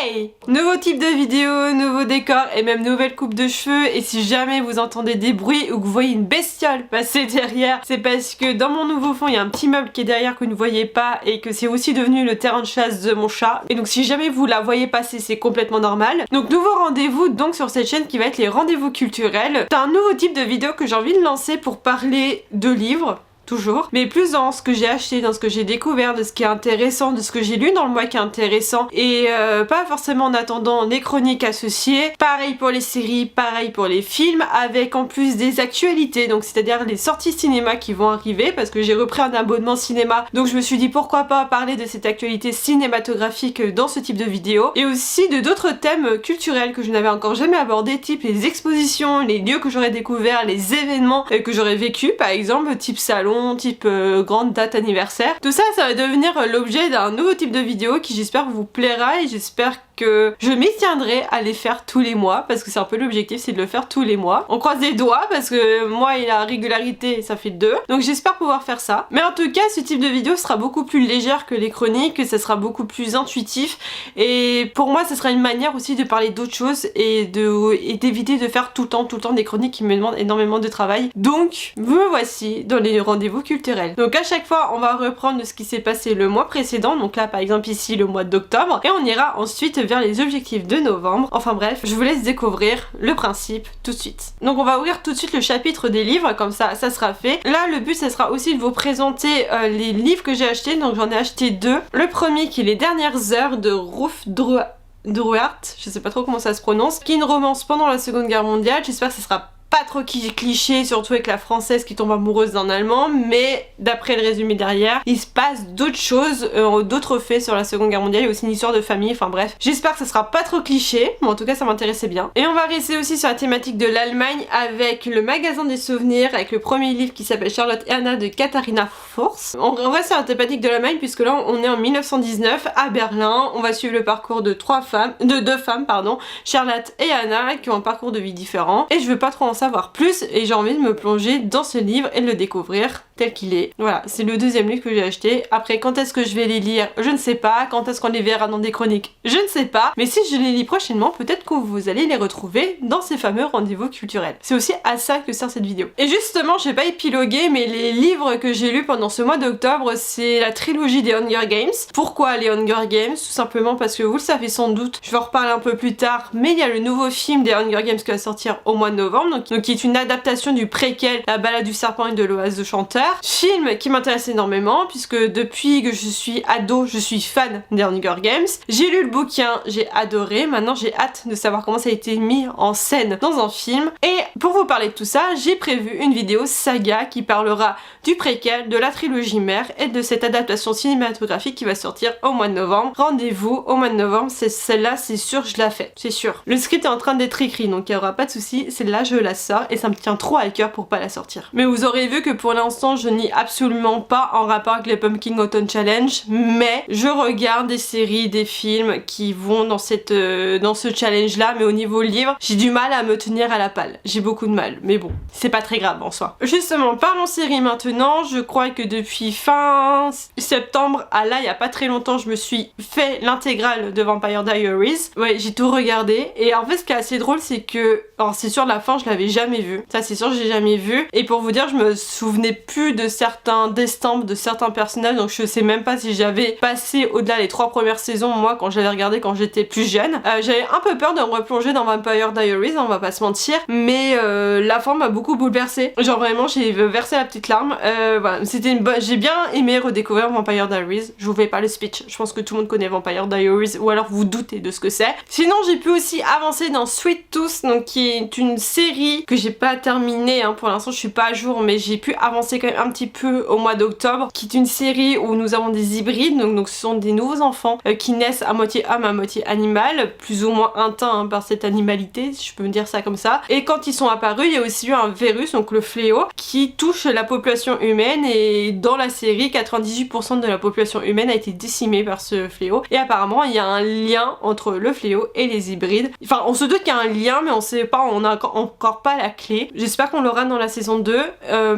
Hey! Nouveau type de vidéo, nouveau décor et même nouvelle coupe de cheveux. Et si jamais vous entendez des bruits ou que vous voyez une bestiole passer derrière, c'est parce que dans mon nouveau fond il y a un petit meuble qui est derrière que vous ne voyez pas et que c'est aussi devenu le terrain de chasse de mon chat. Et donc si jamais vous la voyez passer, c'est complètement normal. Donc nouveau rendez-vous donc sur cette chaîne qui va être les rendez-vous culturels. C'est un nouveau type de vidéo que j'ai envie de lancer pour parler de livres. Toujours, mais plus dans ce que j'ai acheté, dans ce que j'ai découvert, de ce qui est intéressant, de ce que j'ai lu dans le mois qui est intéressant et pas forcément en attendant les chroniques associées. Pareil pour les séries, pareil pour les films, avec en plus des actualités, donc c'est-à-dire les sorties cinéma qui vont arriver parce que j'ai repris un abonnement cinéma, donc je me suis dit pourquoi pas parler de cette actualité cinématographique dans ce type de vidéo et aussi de d'autres thèmes culturels que je n'avais encore jamais abordés, type les expositions, les lieux que j'aurais découverts, les événements que j'aurais vécu par exemple, type salon, type grande date anniversaire. Tout ça, ça va devenir l'objet d'un nouveau type de vidéo qui j'espère vous plaira et j'espère que je m'y tiendrai à les faire tous les mois parce que c'est un peu l'objectif, c'est de le faire tous les mois. On croise les doigts parce que moi et la régularité ça fait 2, donc j'espère pouvoir faire ça. Mais en tout cas ce type de vidéo sera beaucoup plus légère que les chroniques, que ça sera beaucoup plus intuitif et pour moi ça sera une manière aussi de parler d'autres choses et d'éviter de faire tout le temps des chroniques qui me demandent énormément de travail. Donc me voici dans les rendez-vous culturels. Donc à chaque fois on va reprendre ce qui s'est passé le mois précédent, donc là par exemple ici le mois d'octobre, et on ira ensuite vers les objectifs de novembre. Enfin bref, je vous laisse découvrir le principe tout de suite. Donc on va ouvrir tout de suite le chapitre des livres, comme ça sera fait. Là le but ça sera aussi de vous présenter les livres que j'ai achetés, donc j'en ai acheté 2. Le premier qui est Les Dernières Heures de Rolf Drouhart, je sais pas trop comment ça se prononce, qui est une romance pendant la Seconde Guerre mondiale. J'espère que ce sera pas trop cliché, surtout avec la française qui tombe amoureuse d'un allemand, mais d'après le résumé derrière, il se passe d'autres choses, d'autres faits sur la Seconde Guerre mondiale. Il y a aussi une histoire de famille, enfin bref. J'espère que ça sera pas trop cliché, mais en tout cas ça m'intéressait bien. Et on va rester aussi sur la thématique de l'Allemagne avec le magasin des souvenirs, avec le premier livre qui s'appelle Charlotte et Anna de Katharina Force. On reste sur la thématique de l'Allemagne puisque là on est en 1919 à Berlin. On va suivre le parcours de deux femmes, Charlotte et Anna, qui ont un parcours de vie différent. Et je veux pas trop en savoir plus et j'ai envie de me plonger dans ce livre et de le découvrir tel qu'il est. Voilà, c'est le deuxième livre que j'ai acheté. Après, quand est-ce que je vais les lire, je ne sais pas. Quand est-ce qu'on les verra dans des chroniques, je ne sais pas. Mais si je les lis prochainement, peut-être que vous allez les retrouver dans ces fameux rendez-vous culturels. C'est aussi à ça que sert cette vidéo. Et justement, je vais pas épiloguer, mais les livres que j'ai lus pendant ce mois d'octobre, c'est la trilogie des Hunger Games. Pourquoi les Hunger Games? Tout simplement parce que vous le savez sans doute, je vais en reparler un peu plus tard, mais il y a le nouveau film des Hunger Games qui va sortir au mois de novembre, donc qui est une adaptation du préquel La Ballade du Serpent et de l'Oise de Chanteur. Film qui m'intéresse énormément puisque depuis que je suis ado, je suis fan des Hunger Games. J'ai lu le bouquin, j'ai adoré. Maintenant j'ai hâte de savoir comment ça a été mis en scène dans un film. Et pour vous parler de tout ça, j'ai prévu une vidéo saga qui parlera du préquel, de la trilogie mère et de cette adaptation cinématographique qui va sortir au mois de novembre. Rendez-vous au mois de novembre, c'est celle-là, c'est sûr, je la fais, c'est sûr. Le script est en train d'être écrit donc il n'y aura pas de souci, celle-là je la sors et ça me tient trop à cœur pour pas la sortir. Mais vous aurez vu que pour l'instant je n'y absolument pas en rapport avec les Pumpkin Autumn Challenge, mais je regarde des séries, des films qui vont dans ce challenge là, mais au niveau livre, j'ai du mal à me tenir à la palle. J'ai beaucoup de mal, mais bon, c'est pas très grave en soi. Justement, parlons série maintenant. Je crois que depuis fin septembre à là, il y a pas très longtemps, je me suis fait l'intégrale de Vampire Diaries. Ouais, j'ai tout regardé et en fait ce qui est assez drôle c'est que, alors c'est sûr la fin je l'avais jamais vue, ça c'est sûr j'ai jamais vu, et pour vous dire je me souvenais plus de certains d'estampes de certains personnages, donc je sais même pas si j'avais passé au-delà les 3 premières saisons moi quand j'avais regardé quand j'étais plus jeune. J'avais un peu peur de me replonger dans Vampire Diaries, on va pas se mentir, mais la fin m'a beaucoup bouleversée, genre vraiment j'ai versé la petite larme. Voilà, c'était une bonne, j'ai bien aimé redécouvrir Vampire Diaries. Je vous fais pas le speech, je pense que tout le monde connaît Vampire Diaries ou alors vous doutez de ce que c'est. Sinon j'ai pu aussi avancer dans Sweet Tooth, donc qui est une série que j'ai pas terminée hein, pour l'instant je suis pas à jour, mais j'ai pu avancer quand même un petit peu au mois d'octobre, qui est une série où nous avons des hybrides, donc ce sont des nouveaux enfants qui naissent à moitié homme à moitié animal, plus ou moins atteints hein, par cette animalité, si je peux me dire ça comme ça. Et quand ils sont apparus, il y a aussi eu un virus, donc le fléau, qui touche la population humaine, et dans la série 98% de la population humaine a été décimée par ce fléau, et apparemment il y a un lien entre le fléau et les hybrides. Enfin on se doute qu'il y a un lien, mais on sait pas, on a encore pas la clé. J'espère qu'on l'aura dans la saison 2.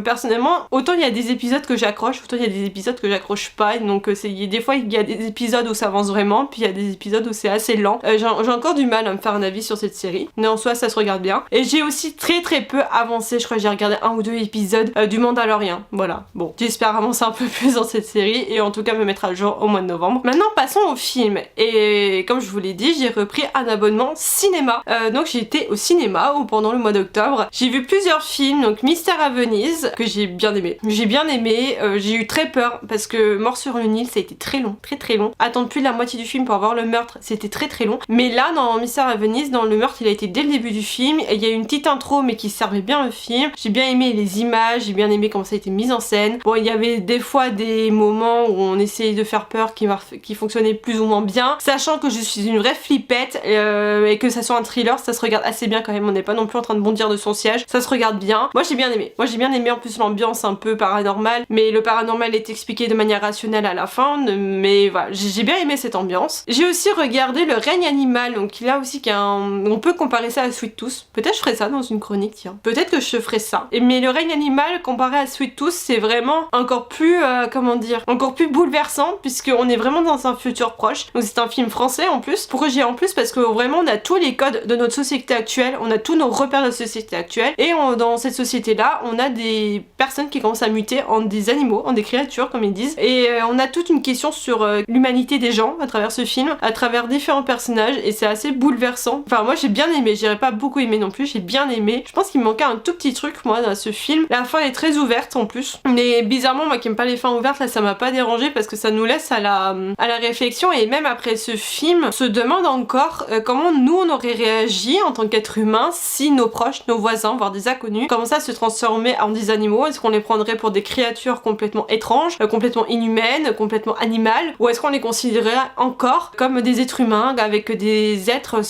Personnellement, autant il y a des épisodes que j'accroche, autant il y a des épisodes que j'accroche pas. Donc des fois il y a des épisodes où ça avance vraiment, puis il y a des épisodes où c'est assez lent. J'ai encore du mal à me faire un avis sur cette série, mais en soi ça se regarde bien. Et j'ai aussi très peu avancé, je crois que j'ai regardé 1 ou 2 épisodes du Mandalorian. Voilà, bon, j'espère avancer un peu plus dans cette série et en tout cas me mettre à jour au mois de novembre. Maintenant passons au film. Et comme je vous l'ai dit, j'ai repris un abonnement cinéma. Donc j'ai été au cinéma pendant le mois d'octobre. J'ai vu plusieurs films, donc Mystère à Venise, que j'ai bien aimé. J'ai eu très peur parce que Mort sur le Nil, ça a été très long, très long. Attendre plus de la moitié du film pour avoir le meurtre, c'était très long. Mais là, dans Mystère à Venise, dans le meurtre, il a été dès le début du film. Il y a eu une petite intro, mais qui servait bien le film. J'ai bien aimé les images, j'ai bien aimé comment ça a été mis en scène. Bon, il y avait des fois des moments où on essayait de faire peur qui fonctionnaient plus ou moins bien. Sachant que je suis une vraie flippette et que ça soit un thriller, ça se regarde assez bien quand même. On n'est pas non plus en train de bondir de son siège. Ça se regarde bien. Moi, j'ai bien aimé. En plus l'ambiance un peu paranormale, mais le paranormal est expliqué de manière rationnelle à la fin. Mais voilà, j'ai bien aimé cette ambiance. J'ai aussi regardé Le Règne Animal, donc là aussi on peut comparer ça à Sweet Tooth. Peut-être je ferai ça dans une chronique, tiens. Peut-être que je ferai ça. Mais Le Règne Animal comparé à Sweet Tooth, c'est vraiment encore plus, encore plus bouleversant, puisqu'on est vraiment dans un futur proche. Donc c'est un film français en plus. Pourquoi j'ai en plus? Parce que vraiment on a tous les codes de notre société actuelle, on a tous nos repères de la société actuelle, et dans cette société-là, on a des personnes qui commencent à muter en des animaux, en des créatures comme ils disent, et on a toute une question sur l'humanité des gens à travers ce film, à travers différents personnages, et c'est assez bouleversant. Enfin moi j'ai bien aimé, j'irais pas beaucoup aimé non plus, j'ai bien aimé. Je pense qu'il me manquait un tout petit truc moi dans ce film. La fin est très ouverte en plus, mais bizarrement moi qui aime pas les fins ouvertes, là ça m'a pas dérangé parce que ça nous laisse à la réflexion, et même après ce film, on se demande encore comment nous on aurait réagi en tant qu'être humain si nos proches, nos voisins, voire des inconnus, commençaient à se transformer en des animaux. Est-ce qu'on les prendrait pour des créatures complètement étranges, complètement inhumaines, complètement animales, ou est-ce qu'on les considérerait encore comme des êtres humains avec des êtres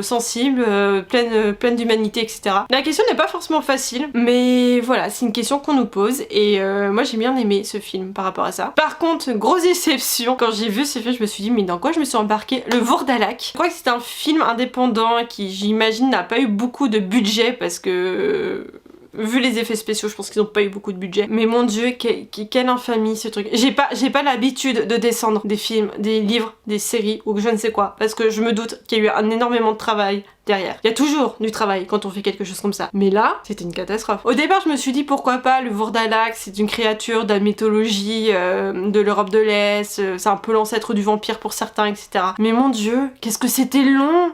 sensibles, pleines d'humanité, etc. La question n'est pas forcément facile, mais voilà, c'est une question qu'on nous pose, et moi j'ai bien aimé ce film par rapport à ça. Par contre, grosse déception, quand j'ai vu ce film, je me suis dit mais dans quoi je me suis embarquée? Le Vourdalak. Je crois que c'est un film indépendant qui, j'imagine, n'a pas eu beaucoup de budget parce que vu les effets spéciaux, je pense qu'ils n'ont pas eu beaucoup de budget. Mais mon dieu, quelle infamie ce truc. J'ai pas l'habitude de descendre des films, des livres, des séries ou je ne sais quoi, parce que je me doute qu'il y a eu énormément de travail derrière. Il y a toujours du travail quand on fait quelque chose comme ça. Mais là, c'était une catastrophe. Au départ, je me suis dit pourquoi pas, le Vourdalak, c'est une créature de la mythologie de l'Europe de l'Est, c'est un peu l'ancêtre du vampire pour certains, etc. Mais mon dieu, qu'est-ce que c'était long!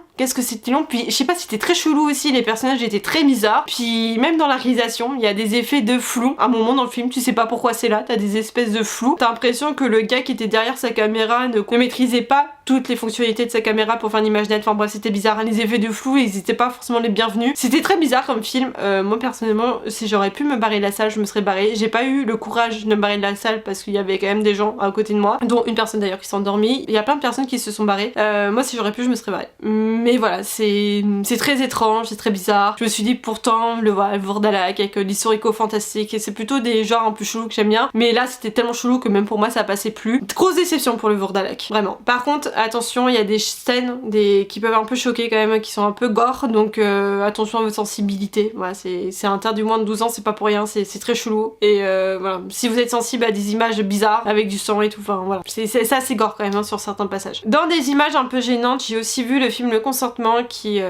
Puis je sais pas, c'était très chelou aussi, les personnages étaient très bizarres. Puis même dans la réalisation, il y a des effets de flou. À un moment dans le film, tu sais pas pourquoi c'est là, t'as des espèces de flou. T'as l'impression que le gars qui était derrière sa caméra ne maîtrisait pas toutes les fonctionnalités de sa caméra pour faire une image nette. Enfin bref, c'était bizarre. Les effets de flou, ils étaient pas forcément les bienvenus. C'était très bizarre comme film. Moi personnellement, si j'aurais pu me barrer de la salle, je me serais barrée. J'ai pas eu le courage de me barrer de la salle parce qu'il y avait quand même des gens à côté de moi, dont une personne d'ailleurs qui s'est endormie. Il y a plein de personnes qui se sont barrées. Moi si j'aurais pu, je me serais barrée. Mais voilà, c'est très étrange, c'est très bizarre. Je me suis dit pourtant, le Vourdalak avec l'historico-fantastique, et c'est plutôt des genres un peu chelous que j'aime bien. Mais là c'était tellement chelou que même pour moi ça passait plus. Grosse déception pour le Vourdalak, vraiment. Par contre, attention, il y a des scènes qui peuvent un peu choquer quand même, qui sont un peu gore, donc attention à votre sensibilité. Voilà, c'est interdit moins de 12 ans, c'est pas pour rien, c'est très chelou. Et voilà, si vous êtes sensible à des images bizarres avec du sang et tout, enfin voilà, ça c'est gore quand même hein, sur certains passages. Dans des images un peu gênantes, j'ai aussi vu le film Le Consentement qui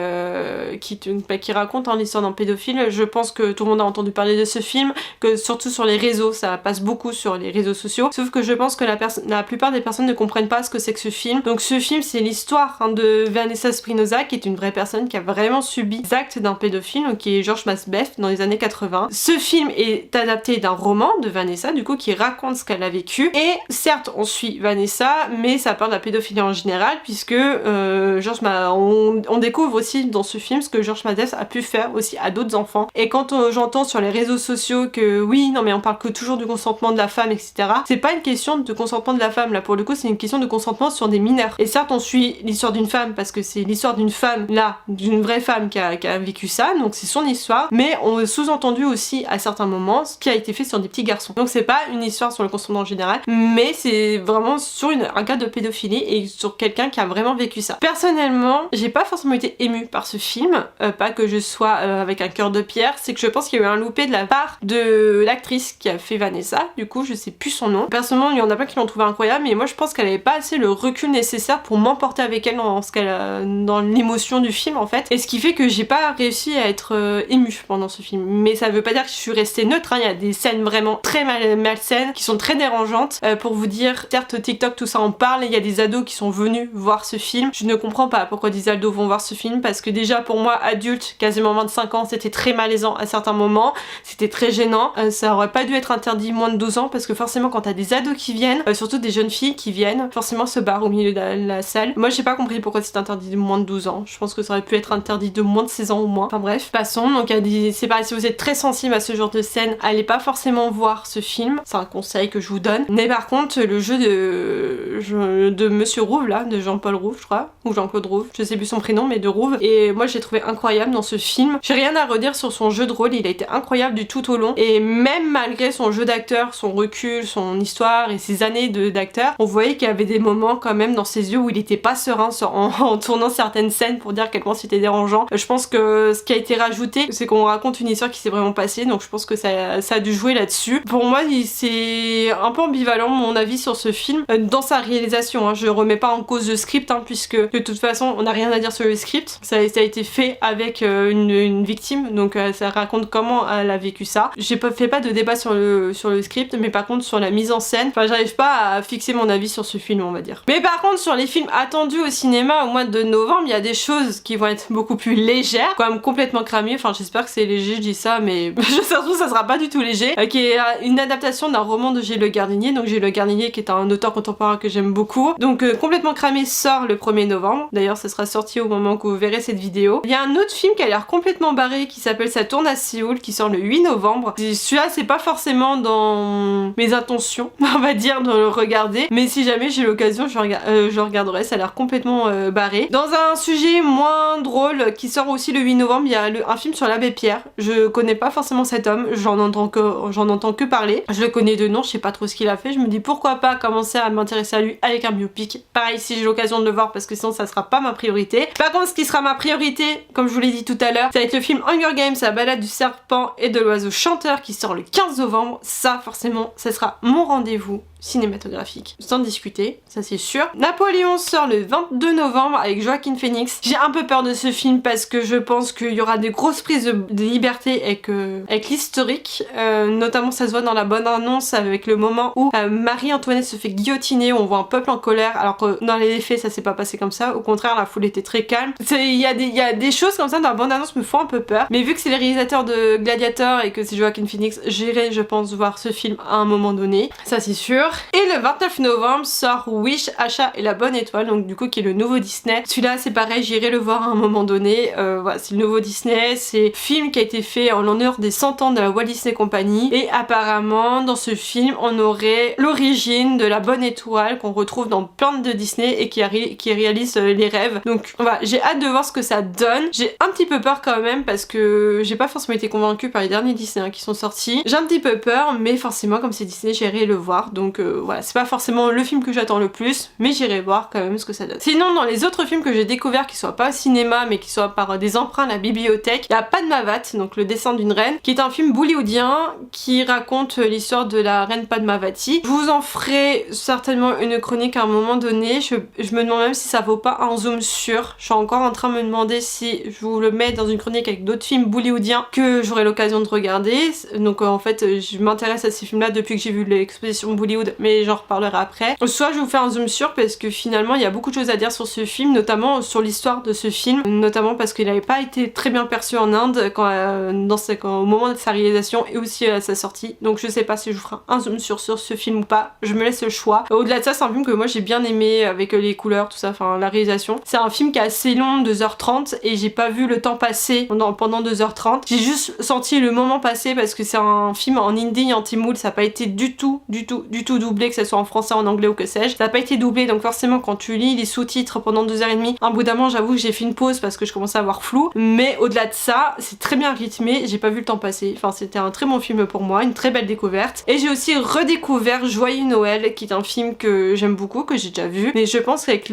raconte l'histoire d'un pédophile. Je pense que tout le monde a entendu parler de ce film, que surtout sur les réseaux, ça passe beaucoup sur les réseaux sociaux, sauf que je pense que la plupart des personnes ne comprennent pas ce que c'est que ce film. Donc ce film, c'est l'histoire de Vanessa Spinoza, qui est une vraie personne qui a vraiment subi les actes d'un pédophile, donc qui est Georges Masbeth dans les années 80. Ce film est adapté d'un roman de Vanessa, du coup, qui raconte ce qu'elle a vécu, et certes on suit Vanessa, mais ça parle de la pédophilie en général, puisque on découvre aussi dans ce film ce que Georges Masbeth a pu faire aussi à d'autres enfants. Et quand j'entends sur les réseaux sociaux que oui, non mais on parle que toujours du consentement de la femme, etc. C'est pas une question de consentement de la femme, là pour le coup c'est une question de consentement sur des mineurs. mineur. Et certes on suit l'histoire d'une femme parce que c'est l'histoire d'une femme là, d'une vraie femme qui a vécu ça, donc c'est son histoire, mais on sous-entendu aussi à certains moments ce qui a été fait sur des petits garçons. Donc c'est pas une histoire sur le consentement en général, mais c'est vraiment sur un cas de pédophilie et sur quelqu'un qui a vraiment vécu ça. Personnellement, j'ai pas forcément été émue par ce film, pas que je sois avec un cœur de pierre, c'est que je pense qu'il y a eu un loupé de la part de l'actrice qui a fait Vanessa, du coup je sais plus son nom. Personnellement, il y en a plein qui l'ont trouvé incroyable, mais moi je pense qu'elle avait pas assez le recul nécessaire pour m'emporter avec elle dans l'émotion du film en fait, et ce qui fait que j'ai pas réussi à être émue pendant ce film. Mais ça veut pas dire que je suis restée neutre, hein. Il y a des scènes vraiment très malsaines qui sont très dérangeantes. Pour vous dire, certes TikTok tout ça en parle, il y a des ados qui sont venus voir ce film. Je ne comprends pas pourquoi des ados vont voir ce film, parce que déjà pour moi adulte, quasiment 25 ans, c'était très malaisant à certains moments, c'était très gênant, ça aurait pas dû être interdit moins de 12 ans, parce que forcément quand t'as des ados qui viennent, surtout des jeunes filles qui viennent, forcément se barrent au milieu de la salle. Moi j'ai pas compris pourquoi c'est interdit de moins de 12 ans, je pense que ça aurait pu être interdit de moins de 16 ans au moins. Enfin bref, passons. Donc c'est pareil, si vous êtes très sensible à ce genre de scène, allez pas forcément voir ce film, c'est un conseil que je vous donne. Mais par contre le jeu de Monsieur Rouve là, de Jean-Paul Rouve je crois, ou Jean-Claude Rouve, je sais plus son prénom, mais de Rouve, et moi j'ai trouvé incroyable dans ce film. J'ai rien à redire sur son jeu de rôle, il a été incroyable du tout au long, et même malgré son jeu d'acteur, son recul, son histoire et ses années d'acteur, on voyait qu'il y avait des moments quand même dans ses yeux où il était pas serein en tournant certaines scènes pour dire à quel point c'était dérangeant. Je pense que ce qui a été rajouté, c'est qu'on raconte une histoire qui s'est vraiment passée, donc je pense que ça a dû jouer là-dessus. Pour moi c'est un peu ambivalent mon avis sur ce film, dans sa réalisation, hein. Je remets pas en cause le script, hein, puisque de toute façon on n'a rien à dire sur le script, ça a été fait avec une victime, donc ça raconte comment elle a vécu ça. J'ai fait pas de débat sur le script, mais par contre sur la mise en scène, enfin j'arrive pas à fixer mon avis sur ce film on va dire. Mais par contre sur les films attendus au cinéma au mois de novembre, il y a des choses qui vont être beaucoup plus légères, quand même complètement cramées, enfin j'espère que c'est léger, je dis ça mais je sais surtout ça sera pas du tout léger, qui est une adaptation d'un roman de Gilles Le Gardinier, donc Gilles Le Gardinier qui est un auteur contemporain que j'aime beaucoup. Donc Complètement cramé sort le 1er novembre, d'ailleurs ça sera sorti au moment que vous verrez cette vidéo. Il y a un autre film qui a l'air complètement barré qui s'appelle Ça tourne à Séoul, qui sort le 8 novembre. Celui-là c'est pas forcément dans mes intentions on va dire de le regarder, mais si jamais j'ai l'occasion je regarderai, ça a l'air complètement barré. Dans un sujet moins drôle qui sort aussi le 8 novembre, il y a un film sur l'abbé Pierre. Je connais pas forcément cet homme, j'en entends que parler, je le connais de nom, je sais pas trop ce qu'il a fait, je me dis pourquoi pas commencer à m'intéresser à lui avec un biopic. Pareil si j'ai l'occasion de le voir, parce que sinon ça sera pas ma priorité. Par contre ce qui sera ma priorité, comme je vous l'ai dit tout à l'heure, ça va être le film Hunger Games, la balade du serpent et de l'oiseau chanteur, qui sort le 15 novembre. Ça forcément ça sera mon rendez-vous cinématographique, sans discuter, ça c'est sûr. Napoléon sort le 22 novembre avec Joaquin Phoenix. J'ai un peu peur de ce film parce que je pense qu'il y aura des grosses prises de liberté avec l'historique, notamment ça se voit dans la bonne annonce avec le moment où Marie-Antoinette se fait guillotiner, on voit un peuple en colère, alors que dans les faits ça s'est pas passé comme ça, au contraire la foule était très calme. Il y a des choses comme ça dans la bonne annonce me font un peu peur, mais vu que c'est les réalisateurs de Gladiator et que c'est Joaquin Phoenix, j'irai je pense voir ce film à un moment donné, ça c'est sûr. Et le 29 novembre sort Wish, Achat et la bonne étoile, donc du coup qui est le nouveau Disney. Celui-là c'est pareil, j'irai le voir à un moment donné, voilà c'est le nouveau Disney, c'est un film qui a été fait en l'honneur des 100 ans de la Walt Disney Company, et apparemment dans ce film on aurait l'origine de la bonne étoile qu'on retrouve dans plein de Disney et qui réalise les rêves. Donc voilà, j'ai hâte de voir ce que ça donne. J'ai un petit peu peur quand même parce que j'ai pas forcément été convaincue par les derniers Disney qui sont sortis. J'ai un petit peu peur, mais forcément comme c'est Disney j'irai le voir, donc voilà, c'est pas forcément le film que j'attends le plus, mais j'irai voir quand même ce que ça donne. Sinon dans les autres films que j'ai découverts qui soient pas au cinéma mais qui soient par des emprunts à la bibliothèque, il y a Padmavat, donc le dessin d'une reine, qui est un film bollywoodien qui raconte l'histoire de la reine Padmavati. Je vous en ferai certainement une chronique à un moment donné, je me demande même si ça vaut pas un zoom sur, je suis encore en train de me demander si je vous le mets dans une chronique avec d'autres films bollywoodiens que j'aurai l'occasion de regarder. Donc en fait je m'intéresse à ces films là depuis que j'ai vu l'exposition Bollywood, mais j'en reparlerai après. Soit je vous fais un zoom sur parce que finalement il y a beaucoup de choses à dire sur ce film, notamment sur l'histoire de ce film, notamment parce qu'il n'avait pas été très bien perçu en Inde au moment de sa réalisation et aussi à sa sortie, donc je sais pas si je vous ferai un zoom sur ce film ou pas, je me laisse le choix. Au-delà de ça c'est un film que moi j'ai bien aimé avec les couleurs tout ça, enfin la réalisation. C'est un film qui est assez long, 2h30, et j'ai pas vu le temps passer pendant 2h30, j'ai juste senti le moment passer parce que c'est un film en indie anti-moule, ça n'a pas été du tout tout doublé, que ce soit en français, en anglais ou que sais-je. Ça n'a pas été doublé, donc forcément quand tu lis les sous-titres pendant 2h30, un bout d'un moment j'avoue que j'ai fait une pause parce que je commençais à avoir flou, mais au-delà de ça, c'est très bien rythmé, j'ai pas vu le temps passer. Enfin c'était un très bon film pour moi, une très belle découverte. Et j'ai aussi redécouvert Joyeux Noël, qui est un film que j'aime beaucoup, que j'ai déjà vu, mais je pense qu'avec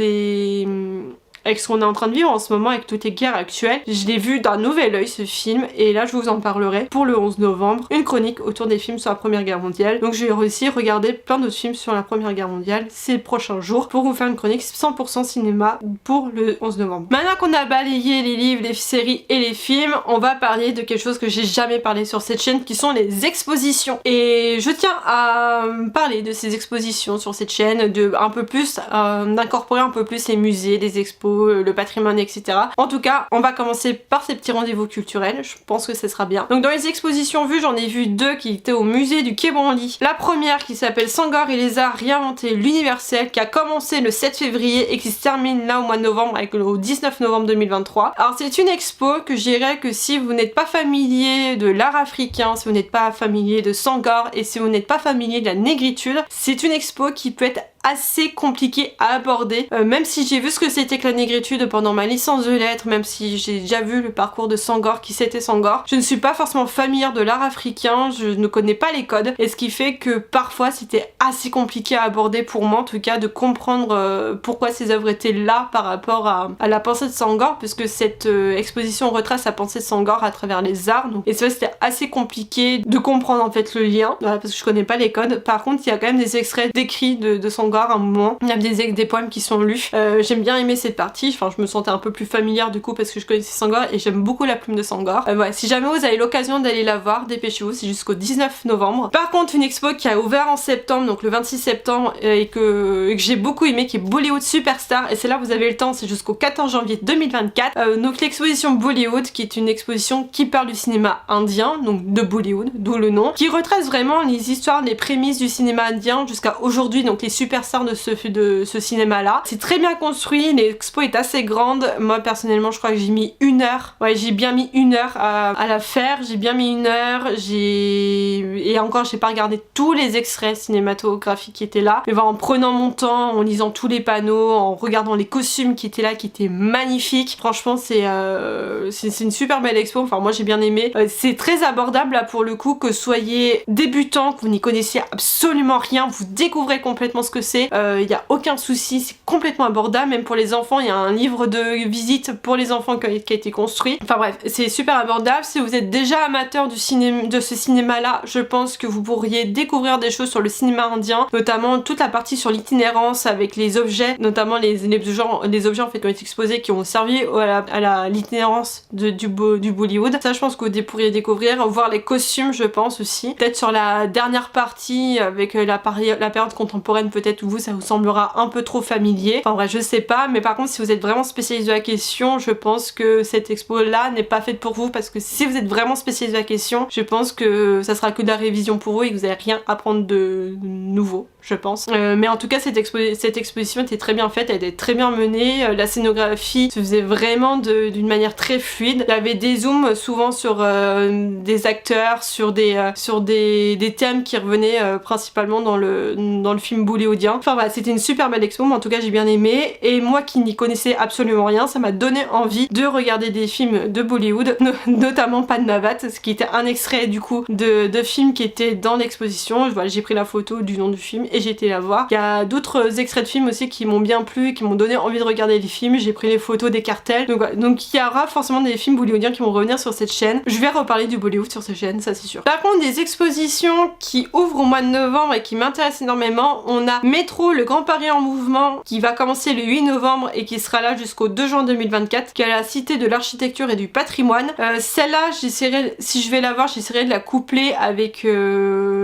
avec ce qu'on est en train de vivre en ce moment, avec toutes les guerres actuelles, je l'ai vu d'un nouvel œil ce film, et là je vous en parlerai pour le 11 novembre, une chronique autour des films sur la Première Guerre mondiale. Donc je vais aussi regarder plein d'autres films sur la Première Guerre mondiale ces prochains jours pour vous faire une chronique 100% cinéma pour le 11 novembre. Maintenant qu'on a balayé les livres, les séries et les films, on va parler de quelque chose que j'ai jamais parlé sur cette chaîne, qui sont les expositions. Et je tiens à parler de ces expositions sur cette chaîne, d'incorporer un peu plus les musées, les expos, le patrimoine, etc. En tout cas, on va commencer par ces petits rendez-vous culturels, je pense que ce sera bien. Donc dans les expositions vues, j'en ai vu deux qui étaient au musée du Quai Branly. La première qui s'appelle Senghor et les arts réinventés, l'universel, qui a commencé le 7 février et qui se termine là au mois de novembre, au 19 novembre 2023. Alors c'est une expo que je dirais que si vous n'êtes pas familier de l'art africain, si vous n'êtes pas familier de Senghor et si vous n'êtes pas familier de la négritude, c'est une expo qui peut être assez compliqué à aborder, même si j'ai vu ce que c'était que la négritude pendant ma licence de lettres, même si j'ai déjà vu le parcours de Senghor, qui c'était Senghor, je ne suis pas forcément familière de l'art africain, je ne connais pas les codes, et ce qui fait que parfois c'était assez compliqué à aborder pour moi en tout cas, de comprendre pourquoi ces œuvres étaient là par rapport à la pensée de Senghor, puisque cette exposition retrace la pensée de Senghor à travers les arts, donc, et ça c'était assez compliqué de comprendre en fait le lien, voilà, parce que je connais pas les codes. Par contre il y a quand même des extraits d'écrits de Senghor à un moment, il y a des poèmes qui sont lus. J'aime bien aimer cette partie, enfin je me sentais un peu plus familière du coup parce que je connaissais Senghor et j'aime beaucoup la plume de Senghor. Voilà, si jamais vous avez l'occasion d'aller la voir, dépêchez-vous, c'est jusqu'au 19 novembre. Par contre une expo qui a ouvert en septembre, donc le 26 septembre, et que j'ai beaucoup aimé, qui est Bollywood Superstar, et c'est là vous avez le temps, c'est jusqu'au 14 janvier 2024. Donc l'exposition Bollywood, qui est une exposition qui parle du cinéma indien, donc de Bollywood, d'où le nom, qui retrace vraiment les histoires, les prémices du cinéma indien jusqu'à aujourd'hui, donc les superstars de ce cinéma là. C'est très bien construit, l'expo est assez grande, moi personnellement je crois que j'ai mis 1 heure, ouais j'ai bien mis 1 heure à la faire, j'ai bien mis 1 heure, et encore j'ai pas regardé tous les extraits cinématographiques qui étaient là, mais voilà, en prenant mon temps, en lisant tous les panneaux, en regardant les costumes qui étaient là, qui étaient magnifiques, franchement c'est une super belle expo, enfin moi j'ai bien aimé. C'est très abordable là pour le coup, que soyez débutant, que vous n'y connaissiez absolument rien, vous découvrez complètement ce que c'est, il n'y a aucun souci, c'est complètement abordable, même pour les enfants, il y a un livre de visite pour les enfants qui a été construit. Enfin bref, c'est super abordable. Si vous êtes déjà amateur de ce cinéma là, je pense que vous pourriez découvrir des choses sur le cinéma indien, notamment toute la partie sur l'itinérance avec les objets, notamment les objets en fait qui ont été exposés, qui ont servi à l'itinérance du Bollywood. Ça je pense que vous pourriez découvrir, voir les costumes je pense aussi, peut-être sur la dernière partie avec la période contemporaine, peut-être vous ça vous semblera un peu trop familier, enfin bref je sais pas, mais par contre si vous êtes vraiment spécialiste de la question, je pense que cette expo là n'est pas faite pour vous, parce que si vous êtes vraiment spécialiste de la question, je pense que ça sera que de la révision pour vous et que vous allez rien apprendre de nouveau, je pense. Mais en tout cas cette exposition était très bien faite, elle était très bien menée, la scénographie se faisait vraiment d'une manière très fluide, il y avait des zooms souvent sur des acteurs, sur des thèmes qui revenaient principalement dans le film bollywoodien. Enfin voilà, c'était une super belle expo, mais en tout cas j'ai bien aimé, et moi qui n'y connaissais absolument rien, ça m'a donné envie de regarder des films de Bollywood, notamment Padmavat, ce qui était un extrait du coup de films qui étaient dans l'exposition. Voilà, j'ai pris la photo du nom du film et j'ai été la voir. Il y a d'autres extraits de films aussi qui m'ont bien plu, qui m'ont donné envie de regarder les films, j'ai pris les photos des cartels, donc voilà. Donc il y aura forcément des films bollywoodiens qui vont revenir sur cette chaîne. Je vais reparler du Bollywood sur cette chaîne, ça c'est sûr. Par contre des expositions qui ouvrent au mois de novembre et qui m'intéressent énormément, on a Métro, le Grand Paris en mouvement, qui va commencer le 8 novembre et qui sera là jusqu'au 2 juin 2024, qui est à la Cité de l'Architecture et du Patrimoine. Celle-là, j'essaierai, si je vais la voir, j'essaierai de la coupler avec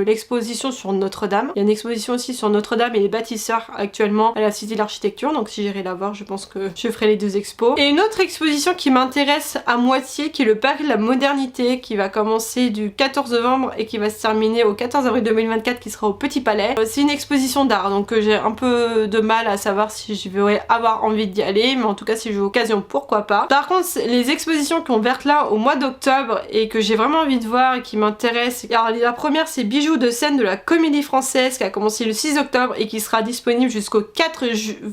l'exposition sur Notre-Dame. Il y a une exposition aussi sur Notre-Dame et les bâtisseurs actuellement à la Cité de l'Architecture, donc si j'irai la voir, je pense que je ferai les deux expos. Et une autre exposition qui m'intéresse à moitié, qui est le Paris de la Modernité, qui va commencer du 14 novembre et qui va se terminer au 14 avril 2024, qui sera au Petit Palais. C'est une exposition d'art, donc j'ai un peu de mal à savoir si je vais avoir envie d'y aller, mais en tout cas si j'ai l'occasion, pourquoi pas. Par contre les expositions qui ont ouvert là au mois d'octobre et que j'ai vraiment envie de voir et qui m'intéressent, alors la première c'est Bijoux de scène de la Comédie Française, qui a commencé le 6 octobre et qui sera disponible jusqu'au 4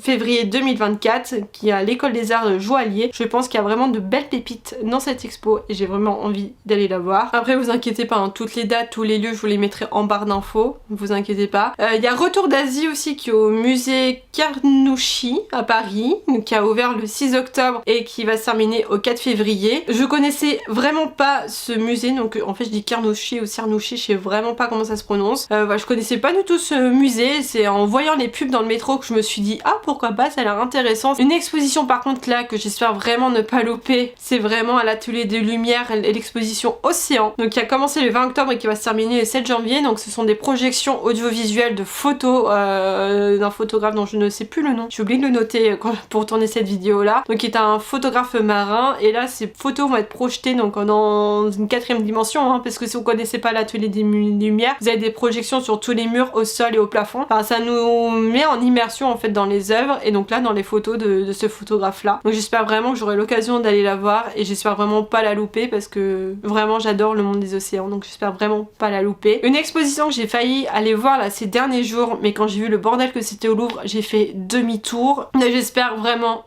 février 2024, qui est à l'école des arts de Joallier. Je pense qu'il y a vraiment de belles pépites dans cette expo et j'ai vraiment envie d'aller la voir. Après vous inquiétez pas, hein, toutes les dates, tous les lieux, je vous les mettrai en barre d'infos, vous inquiétez pas. Il y a Retour d'Asie aussi qui est au musée Carnouchy à Paris, qui a ouvert le 6 octobre et qui va se terminer au 4 février. Je connaissais vraiment pas ce musée, donc en fait je dis Carnouchy ou Cernouchy, je sais vraiment pas comment ça se prononce. Je connaissais pas du tout ce musée, c'est en voyant les pubs dans le métro que je me suis dit ah pourquoi pas, ça a l'air intéressant. Une exposition par contre là que j'espère vraiment ne pas louper, c'est vraiment à l'atelier des Lumières l'exposition Océan, donc qui a commencé le 20 octobre et qui va se terminer le 7 janvier. Donc ce sont des projections audiovisuelles de photos d'un photographe dont je ne sais plus le nom, j'ai oublié de le noter pour tourner cette vidéo là, donc qui est un photographe marin, et là ces photos vont être projetées donc dans une 4ème dimension, hein, parce que si vous connaissez pas l'atelier des Lumières, vous avez des projections sur tous les murs, au sol et au plafond. Enfin, ça nous met en immersion en fait dans les œuvres et donc là dans les photos de ce photographe là. Donc j'espère vraiment que j'aurai l'occasion d'aller la voir et j'espère vraiment pas la louper parce que vraiment j'adore le monde des océans, donc j'espère vraiment pas la louper. Une exposition que j'ai failli aller voir là ces derniers jours, mais quand j'ai vu le bordel que c'était au Louvre, j'ai fait demi-tour. J'espère vraiment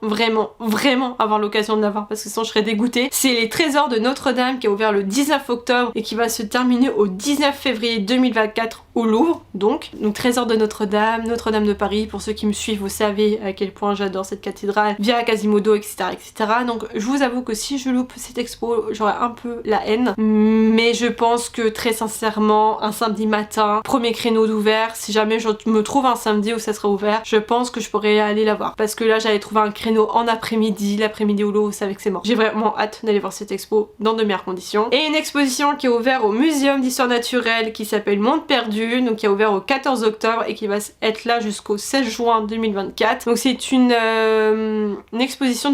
avoir l'occasion de la voir parce que sinon je serais dégoûtée. C'est les Trésors de Notre-Dame qui a ouvert le 19 octobre et qui va se terminer au 19 février 2024 au Louvre. Donc Trésors de Notre-Dame, Notre-Dame de Paris, pour ceux qui me suivent vous savez à quel point j'adore cette cathédrale, via Quasimodo, etc., etc. Donc je vous avoue que si je loupe cette expo j'aurais un peu la haine, mais je pense que très sincèrement un samedi matin, premier créneau d'ouvert, si jamais je me trouve un samedi où ça sera ouvert, je pense que je pourrais aller la voir parce que là j'avais trouvé un créneau en après-midi, l'après-midi au Louvre, vous savez que c'est mort. J'ai vraiment hâte d'aller voir cette expo dans de meilleures conditions. Et une exposition qui est ouverte au Muséum d'Histoire Naturelle qui s'appelle Monde Perdu, donc qui a ouvert au 14 octobre et qui va être là jusqu'au 16 juin 2024. Donc c'est une exposition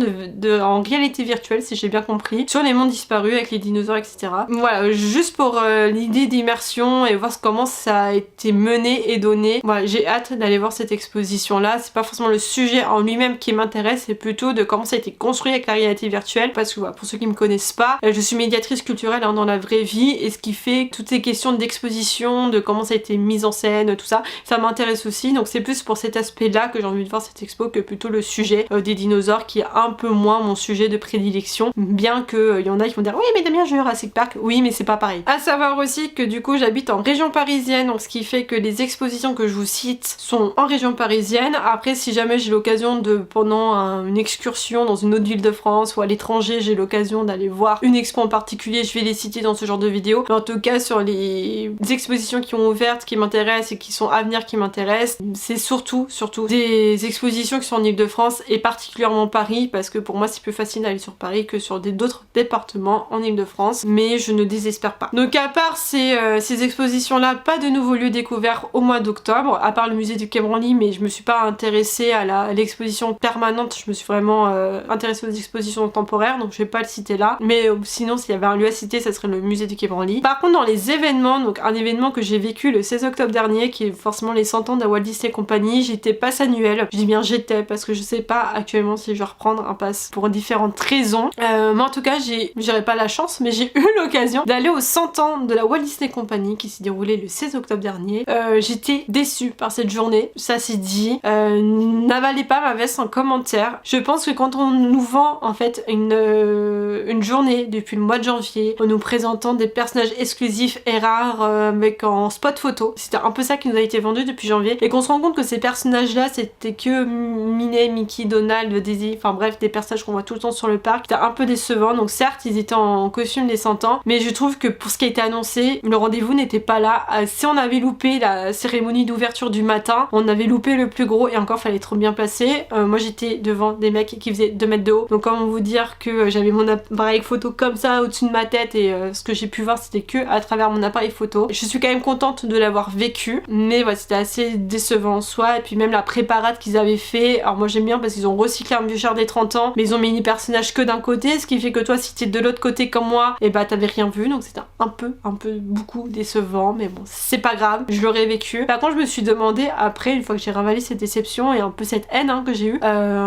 en réalité virtuelle, si j'ai bien compris, sur les mondes disparus avec les dinosaures, etc. Voilà, juste pour l'idée d'immersion et voir comment ça a été mené et donné. Voilà, j'ai hâte d'aller voir cette exposition là. C'est pas forcément le sujet en lui-même qui m'intéresse, c'est plutôt de comment ça a été construit avec la réalité virtuelle, parce que voilà, pour ceux qui me connaissent pas, je suis médiatrice culturelle dans la vraie vie, et ce qui fait que toutes ces questions d'exposition, de comment ça a été mis en scène, tout ça, ça m'intéresse aussi. Donc c'est plus pour cet aspect là que j'ai envie de voir cette expo que plutôt le sujet des dinosaures, qui est un peu moins mon sujet de prédilection, bien que y en a qui vont dire oui mais t'aimes bien Jurassic Park, oui mais c'est pas pareil. À savoir aussi que du coup j'habite en région parisienne, donc ce qui fait que les expositions que je vous cite sont en région parisienne. Après si jamais j'ai l'occasion de, pendant une excursion dans une autre ville de France ou à l'étranger, j'ai l'occasion d'aller voir une expo en particulier, je vais les citer dans ce genre de vidéo. Mais en tout cas sur les expositions qui ont ouvertes, qui m'intéressent et qui sont à venir qui m'intéressent, c'est surtout des expositions qui sont en Ile-de-France et particulièrement Paris, parce que pour moi c'est plus facile d'aller sur Paris que sur d'autres départements en Ile-de-France, mais je ne désespère pas. Donc à part ces expositions là, pas de nouveaux lieux découverts au mois d'octobre, à part le musée du Quai Branly, mais je me suis pas intéressée à l'exposition permanente, je me suis vraiment intéressée aux expositions temporaires, donc je vais pas le citer là, mais sinon s'il y avait un lieu à citer ça serait le musée du Quai Branly. Par contre dans les événements, donc un événement que j'ai vécu le 16 octobre dernier qui est forcément les 100 ans de la Walt Disney Company, j'étais pass annuel, je dis bien j'étais parce que je sais pas actuellement si je vais reprendre un pass pour différentes raisons, mais en tout cas j'aurais pas la chance mais j'ai eu l'occasion d'aller aux 100 ans de la Walt Disney Company qui s'est déroulé le 16 octobre dernier. J'étais déçue par cette journée, ça c'est dit, n'avalez pas ma veste en commentaire. Je pense que quand on nous vend en fait une journée depuis le mois de janvier en nous présentant des personnages exclusifs et rares avec en spot photo, c'était un peu ça qui nous a été vendu depuis janvier, et qu'on se rend compte que ces personnages là c'était que Minnie, Mickey, Donald, Daisy, enfin bref des personnages qu'on voit tout le temps sur le parc. C'était un peu décevant, donc certes ils étaient en costume des 100 ans, mais je trouve que pour ce qui a été annoncé, le rendez-vous n'était pas là. Si on avait loupé la cérémonie d'ouverture du matin, on avait loupé le plus gros, et encore fallait être bien placé. Moi j'étais devant des mecs qui faisaient 2 mètres de haut, donc comment vous dire que j'avais mon appareil photo comme ça au-dessus de ma tête, et ce que j'ai pu voir c'était que à travers mon appareil photo. Je suis quand même contente de l'avoir vécu, mais voilà, c'était assez décevant en soi. Et puis même la préparade qu'ils avaient fait, alors moi j'aime bien parce qu'ils ont recyclé un vieux char des 30 ans, mais ils ont mis les personnages que d'un côté, ce qui fait que toi si t'es de l'autre côté comme moi, et bah t'avais rien vu, donc c'était un peu beaucoup décevant, mais bon, c'est pas grave, je l'aurais vécu. Par contre, je me suis demandé après, une fois que j'ai ravalé cette déception et un peu cette haine que j'ai eue,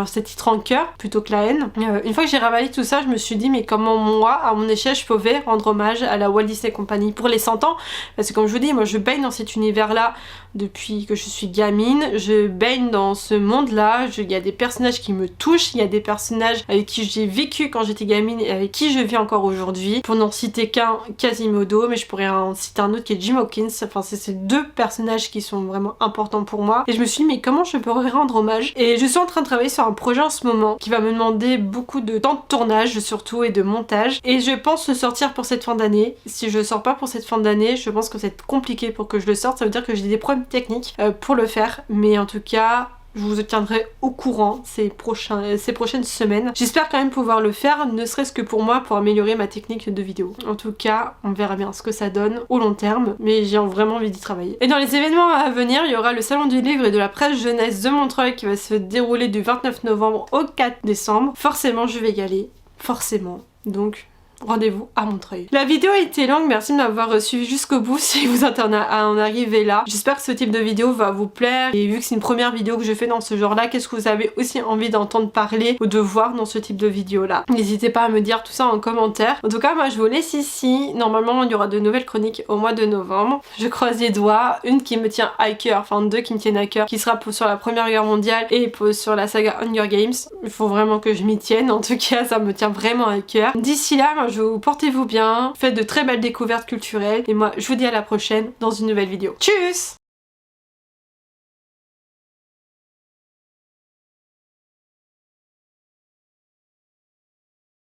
cette rancœur plutôt que la haine, une fois que j'ai ravalé tout ça, je me suis dit mais comment moi, à mon échelle, je pouvais rendre hommage à la Walt Disney Company pour les 100 ans, parce que comme je vous dis, moi je baigne dans cet univers là depuis que je suis gamine, je baigne dans ce monde là, il y a des personnages qui me touchent, il y a des personnages avec qui j'ai vécu quand j'étais gamine et avec qui je vis encore aujourd'hui. Pour n'en citer qu'un, Quasimodo, mais je pourrais en citer un autre qui est Jim Hawkins. Enfin, c'est ces deux personnages qui sont vraiment importants pour moi. Et je me suis dit, mais comment je pourrais rendre hommage? Et je suis en train de travailler sur un projet en ce moment qui va me demander beaucoup de temps de tournage surtout et de montage. Et je pense le sortir pour cette fin d'année. Si je le sors pas pour cette fin d'année, je pense que ça va être compliqué pour que je le sorte. Ça veut dire que j'ai des problèmes techniques pour le faire. Mais en tout cas, je vous tiendrai au courant ces prochaines semaines. J'espère quand même pouvoir le faire, ne serait-ce que pour moi, pour améliorer ma technique de vidéo. En tout cas, on verra bien ce que ça donne au long terme, mais j'ai vraiment envie d'y travailler. Et dans les événements à venir, il y aura le salon du livre et de la presse jeunesse de Montreuil qui va se dérouler du 29 novembre au 4 décembre. Forcément, je vais y aller. Forcément. Donc, rendez-vous à Montreuil. La vidéo a été longue, merci de m'avoir suivi jusqu'au bout si vous êtes en arrivé là. J'espère que ce type de vidéo va vous plaire et vu que c'est une première vidéo que je fais dans ce genre là, qu'est-ce que vous avez aussi envie d'entendre parler ou de voir dans ce type de vidéo là. N'hésitez pas à me dire tout ça en commentaire. En tout cas, moi je vous laisse ici. Normalement il y aura de nouvelles chroniques au mois de novembre. Je croise les doigts. Une qui me tient à cœur, enfin deux qui me tiennent à cœur, qui sera sur la Première Guerre mondiale et sur la saga Hunger Games. Il faut vraiment que je m'y tienne, en tout cas ça me tient vraiment à cœur. D'ici là, moi portez-vous bien, faites de très belles découvertes culturelles et moi je vous dis à la prochaine dans une nouvelle vidéo. Tchuss!